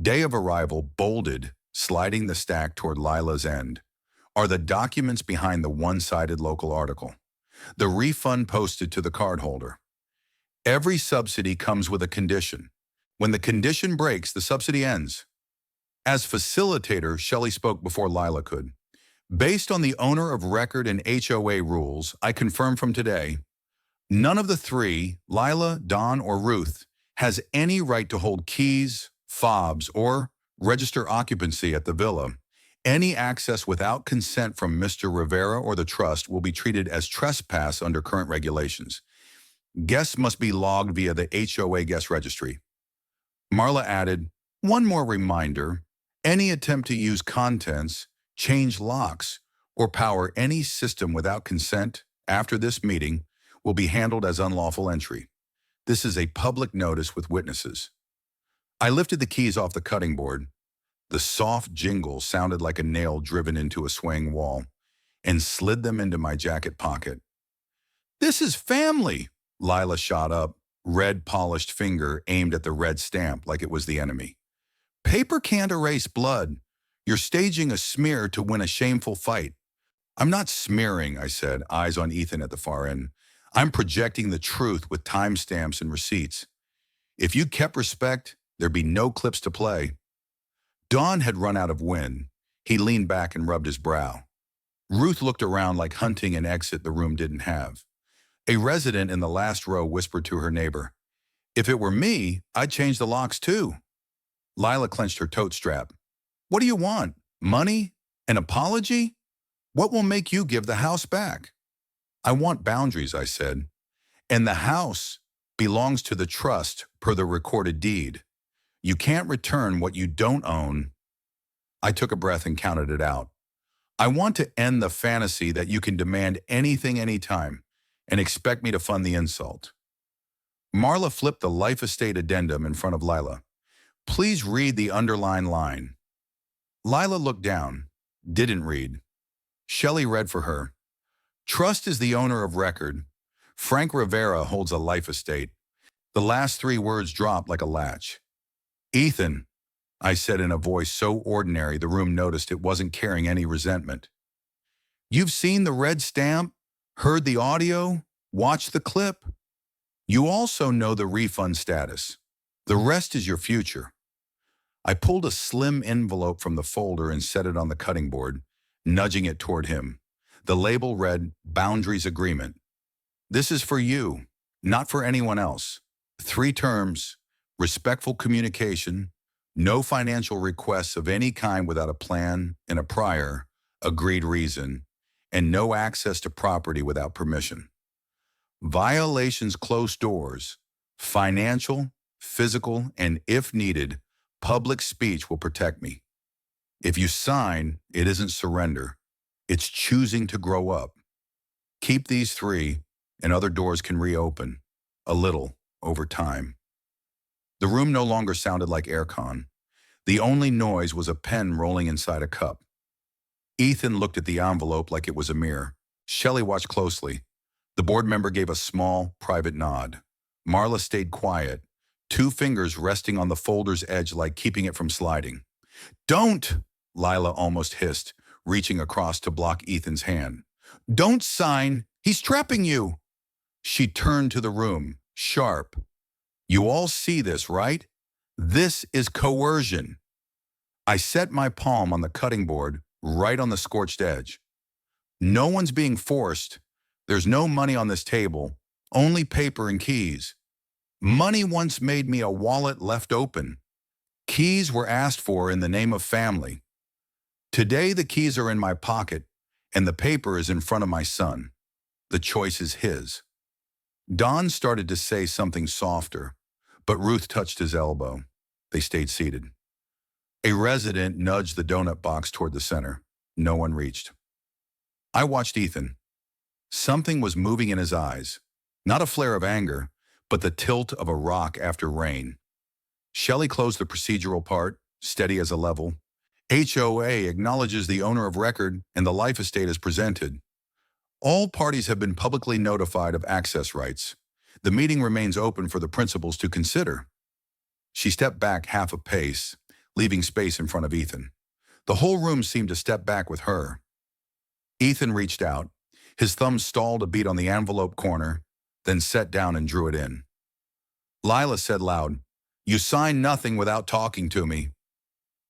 Day of arrival, bolded, sliding the stack toward Lila's end, are the documents behind the one-sided local article. The refund posted to the cardholder. Every subsidy comes with a condition. When the condition breaks, the subsidy ends. As facilitator, Shelley spoke before Lila could. Based on the owner of record and HOA rules, I confirm from today, none of the 3, Lila, Dawn, or Ruth, has any right to hold keys, fobs, or register occupancy at the villa. Any access without consent from Mr. Rivera or the trust will be treated as trespass under current regulations. Guests must be logged via the HOA guest registry. Marla added, one more reminder, any attempt to use contents, change locks, or power any system without consent after this meeting will be handled as unlawful entry. This is a public notice with witnesses. I lifted the keys off the cutting board. The soft jingle sounded like a nail driven into a swaying wall, and slid them into my jacket pocket. This is family, Lila shot up, red polished finger aimed at the red stamp like it was the enemy. Paper can't erase blood. You're staging a smear to win a shameful fight. I'm not smearing, I said, eyes on Ethan at the far end. I'm projecting the truth with timestamps and receipts. If you kept respect, there'd be no clips to play. Dawn had run out of wind. He leaned back and rubbed his brow. Ruth looked around like hunting an exit the room didn't have. A resident in the last row whispered to her neighbor, if it were me, I'd change the locks too. Lila clenched her tote strap. What do you want? Money? An apology? What will make you give the house back? I want boundaries, I said. And the house belongs to the trust per the recorded deed. You can't return what you don't own. I took a breath and counted it out. I want to end the fantasy that you can demand anything anytime and expect me to fund the insult. Marla flipped the life estate addendum in front of Lila. Please read the underlined line. Lila looked down, didn't read. Shelley read for her. Trust is the owner of record. Frank Rivera holds a life estate. The last 3 words dropped like a latch. Ethan, I said in a voice so ordinary the room noticed it wasn't carrying any resentment. You've seen the red stamp, heard the audio, watched the clip. You also know the refund status. The rest is your future. I pulled a slim envelope from the folder and set it on the cutting board, nudging it toward him. The label read, Boundaries Agreement. This is for you, not for anyone else. 3 terms, respectful communication, no financial requests of any kind without a plan and a prior, agreed reason, and no access to property without permission. Violations close doors. Financial, physical, and if needed, public speech will protect me. If you sign, it isn't surrender. It's choosing to grow up. Keep these three, and other doors can reopen, a little, over time. The room no longer sounded like aircon. The only noise was a pen rolling inside a cup. Ethan looked at the envelope like it was a mirror. Shelley watched closely. The board member gave a small, private nod. Marla stayed quiet, two fingers resting on the folder's edge like keeping it from sliding. "Don't!" Lila almost hissed, reaching across to block Ethan's hand. "Don't sign! He's trapping you!" She turned to the room, sharp. "You all see this, right? This is coercion." I set my palm on the cutting board, right on the scorched edge. "No one's being forced. There's no money on this table, only paper and keys. Money once made me a wallet left open. Keys were asked for in the name of family. Today the keys are in my pocket, and the paper is in front of my son. The choice is his." Don started to say something softer, but Ruth touched his elbow. They stayed seated. A resident nudged the donut box toward the center. No one reached. I watched Ethan. Something was moving in his eyes. Not a flare of anger, but the tilt of a rock after rain. Shelley closed the procedural part, steady as a level. HOA acknowledges the owner of record and the life estate is presented. All parties have been publicly notified of access rights. The meeting remains open for the principals to consider. She stepped back half a pace, leaving space in front of Ethan. The whole room seemed to step back with her. Ethan reached out. His thumb stalled a beat on the envelope corner, then set down and drew it in. Lila said loud, "You sign nothing without talking to me."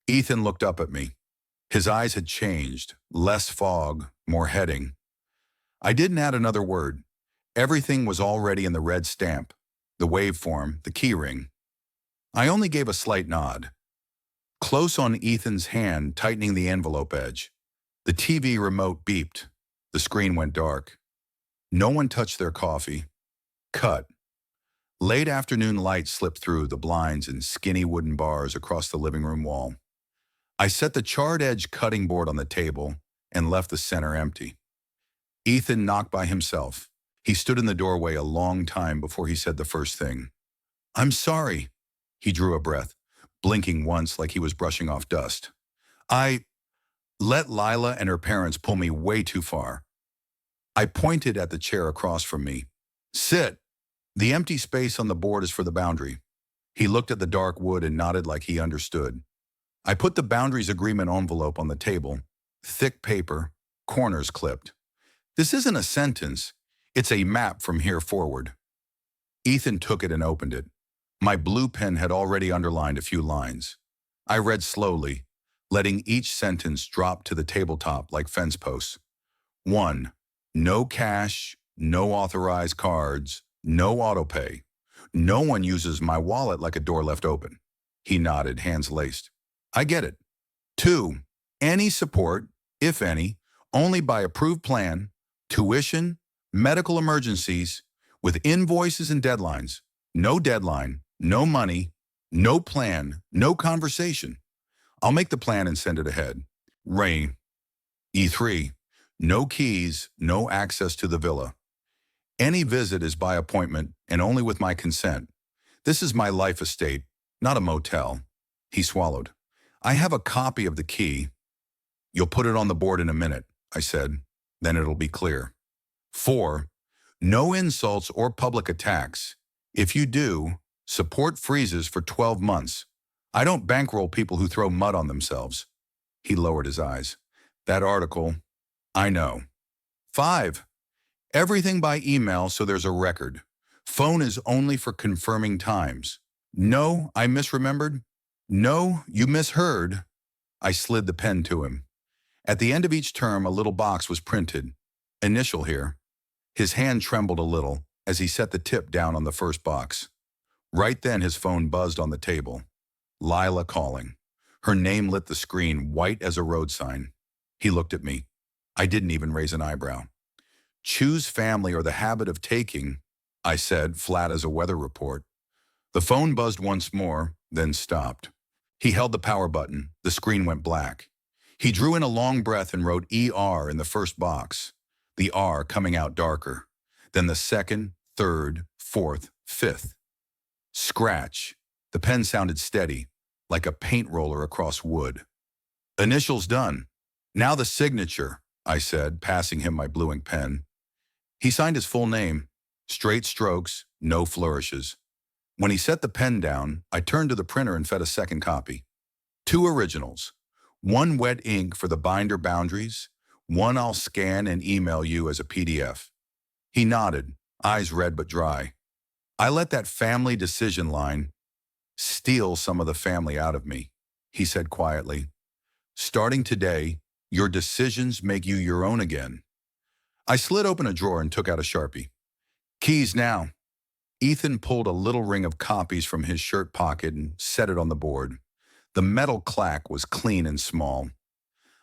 Ethan looked up at me. His eyes had changed, less fog, more heading. I didn't add another word. Everything was already in the red stamp, the waveform, the keyring. I only gave a slight nod. Close on Ethan's hand, tightening the envelope edge. The TV remote beeped. The screen went dark. No one touched their coffee. Cut. Late afternoon light slipped through the blinds and skinny wooden bars across the living room wall. I set the charred edge cutting board on the table and left the center empty. Ethan knocked by himself. He stood in the doorway a long time before he said the first thing. "I'm sorry." He drew a breath, blinking once like he was brushing off dust. "I let Lila and her parents pull me way too far." I pointed at the chair across from me. "Sit. The empty space on the board is for the boundary." He looked at the dark wood and nodded like he understood. I put the boundaries agreement envelope on the table, thick paper, corners clipped. "This isn't a sentence. It's a map from here forward." Ethan took it and opened it. My blue pen had already underlined a few lines. I read slowly, letting each sentence drop to the tabletop like fence posts. 1. No cash, no authorized cards, no autopay. No one uses my wallet like a door left open. He nodded, hands laced. "I get it." 2. Any support, if any, only by approved plan, tuition, medical emergencies, with invoices and deadlines. No deadline, no money, no plan, no conversation. I'll make the plan and send it ahead. Ray. E3. No keys, no access to the villa. Any visit is by appointment and only with my consent. This is my life estate, not a motel. He swallowed. "I have a copy of the key." "You'll put it on the board in a minute," I said. "Then it'll be clear." 4. No insults or public attacks. If you do, support freezes for 12 months. I don't bankroll people who throw mud on themselves. He lowered his eyes. "That article, I know." 5. Everything by email so there's a record. Phone is only for confirming times. "No, I misremembered." "No, you misheard." I slid the pen to him. At the end of each term, a little box was printed. "Initial here." His hand trembled a little as he set the tip down on the first box. Right then, his phone buzzed on the table. Lila calling. Her name lit the screen, white as a road sign. He looked at me. I didn't even raise an eyebrow. "Choose family or the habit of taking," I said, flat as a weather report. The phone buzzed once more, then stopped. He held the power button. The screen went black. He drew in a long breath and wrote ER in the first box, the R coming out darker. Then the second, third, fourth, fifth. Scratch. The pen sounded steady, like a paint roller across wood. Initials done. Now the signature, I said, passing him my blue ink pen. He signed his full name, straight strokes, no flourishes. When he set the pen down, I turned to the printer and fed a second copy. 2 originals. 1 wet ink for the binder boundaries, 1 I'll scan and email you as a PDF. He nodded, eyes red but dry. I let that family decision line steal some of the family out of me, he said quietly. Starting today, your decisions make you your own again. I slid open a drawer and took out a Sharpie. Keys now. Ethan pulled a little ring of copies from his shirt pocket and set it on the board. The metal clack was clean and small.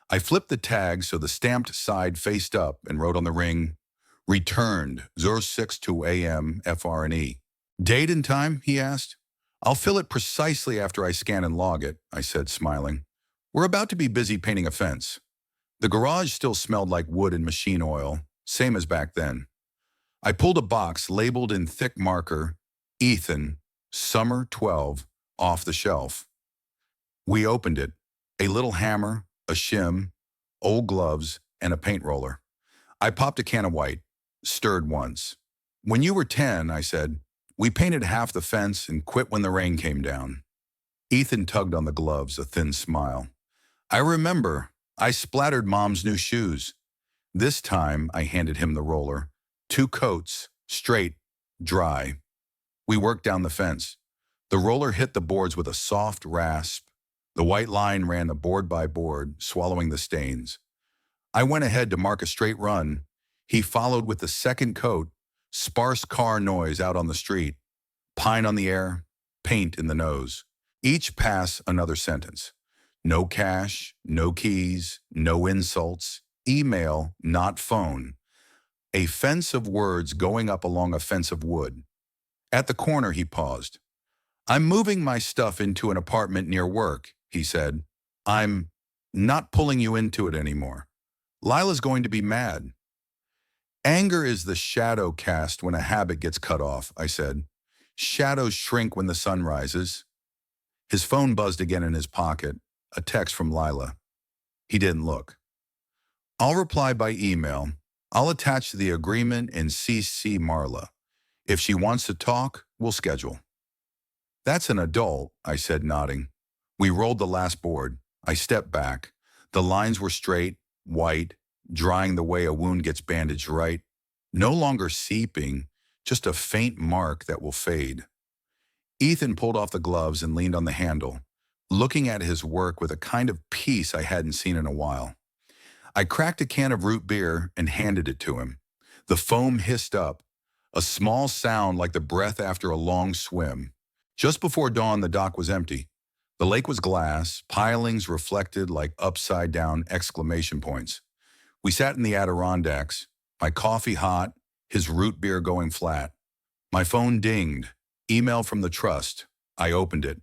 I flipped the tag so the stamped side faced up and wrote on the ring, returned 062 AM FRNE. Date and time, he asked. I'll fill it precisely after I scan and log it, I said, smiling. We're about to be busy painting a fence. The garage still smelled like wood and machine oil, same as back then. I pulled a box labeled in thick marker, Ethan, Summer 12, off the shelf. We opened it, a little hammer, a shim, old gloves, and a paint roller. I popped a can of white, stirred once. When you were 10, I said, we painted half the fence and quit when the rain came down. Ethan tugged on the gloves, a thin smile. I remember, I splattered Mom's new shoes. This time, I handed him the roller. 2 coats, straight, dry. We worked down the fence. The roller hit the boards with a soft rasp. The white line ran board by board, swallowing the stains. I went ahead to mark a straight run. He followed with the second coat, sparse car noise out on the street, pine on the air, paint in the nose. Each pass another sentence. No cash, no keys, no insults, email, not phone. A fence of words going up along a fence of wood. At the corner, he paused. I'm moving my stuff into an apartment near work, he said. I'm not pulling you into it anymore. Lila's going to be mad. Anger is the shadow cast when a habit gets cut off, I said. Shadows shrink when the sun rises. His phone buzzed again in his pocket, a text from Lila. He didn't look. I'll reply by email. I'll attach the agreement and CC Marla. If she wants to talk, we'll schedule. That's an adult, I said, nodding. We rolled the last board. I stepped back. The lines were straight, white, drying the way a wound gets bandaged right. No longer seeping, just a faint mark that will fade. Ethan pulled off the gloves and leaned on the handle, looking at his work with a kind of peace I hadn't seen in a while. I cracked a can of root beer and handed it to him. The foam hissed up, a small sound like the breath after a long swim. Just before dawn, the dock was empty. The lake was glass, pilings reflected like upside-down exclamation points. We sat in the Adirondacks, my coffee hot, his root beer going flat. My phone dinged. Email from the trust. I opened it.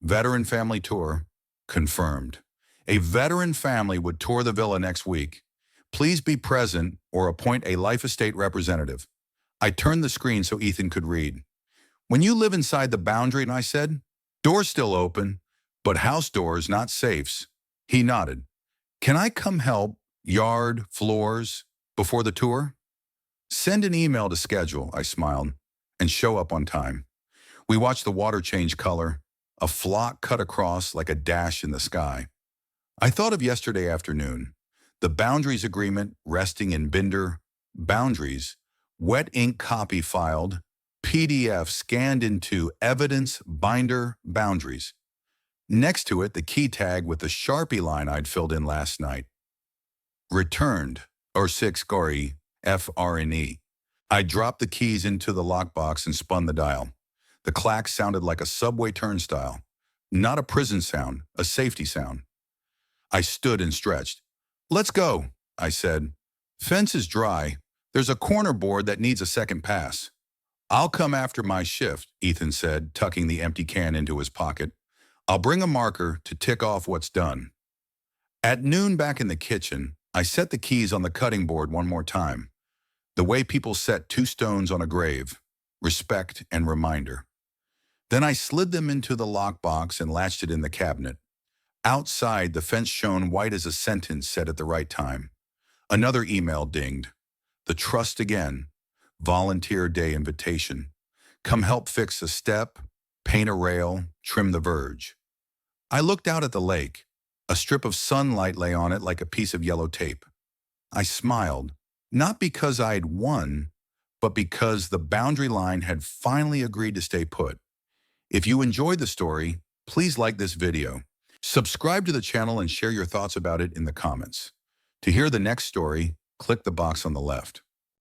Veteran family tour. Confirmed. A veteran family would tour the villa next week. Please be present or appoint a life estate representative. I turned the screen so Ethan could read. When you live inside the boundary, I said, doors still open, but house doors, not safes. He nodded. Can I come help, yard, floors, before the tour? Send an email to schedule, I smiled, and show up on time. We watched the water change color, a flock cut across like a dash in the sky. I thought of yesterday afternoon, the boundaries agreement resting in binder, boundaries, wet ink copy filed, PDF scanned into evidence binder boundaries. Next to it, the key tag with the Sharpie line I'd filled in last night. Returned, or 6 Gori, FRNE. I dropped the keys into the lockbox and spun the dial. The clack sounded like a subway turnstile. Not a prison sound, a safety sound. I stood and stretched. Let's go, I said. Fence is dry. There's a corner board that needs a second pass. I'll come after my shift, Ethan said, tucking the empty can into his pocket. I'll bring a marker to tick off what's done. At noon back in the kitchen, I set the keys on the cutting board one more time. The way people set two stones on a grave, respect and reminder. Then I slid them into the lockbox and latched it in the cabinet. Outside, the fence shone white as a sentence said at the right time. Another email dinged. The trust again. Volunteer day invitation. Come help fix a step, paint a rail, trim the verge. I looked out at the lake. A strip of sunlight lay on it like a piece of yellow tape. I smiled, not because I'd won, but because the boundary line had finally agreed to stay put. If you enjoyed the story, please like this video. Subscribe to the channel and share your thoughts about it in the comments. To hear the next story, click the box on the left.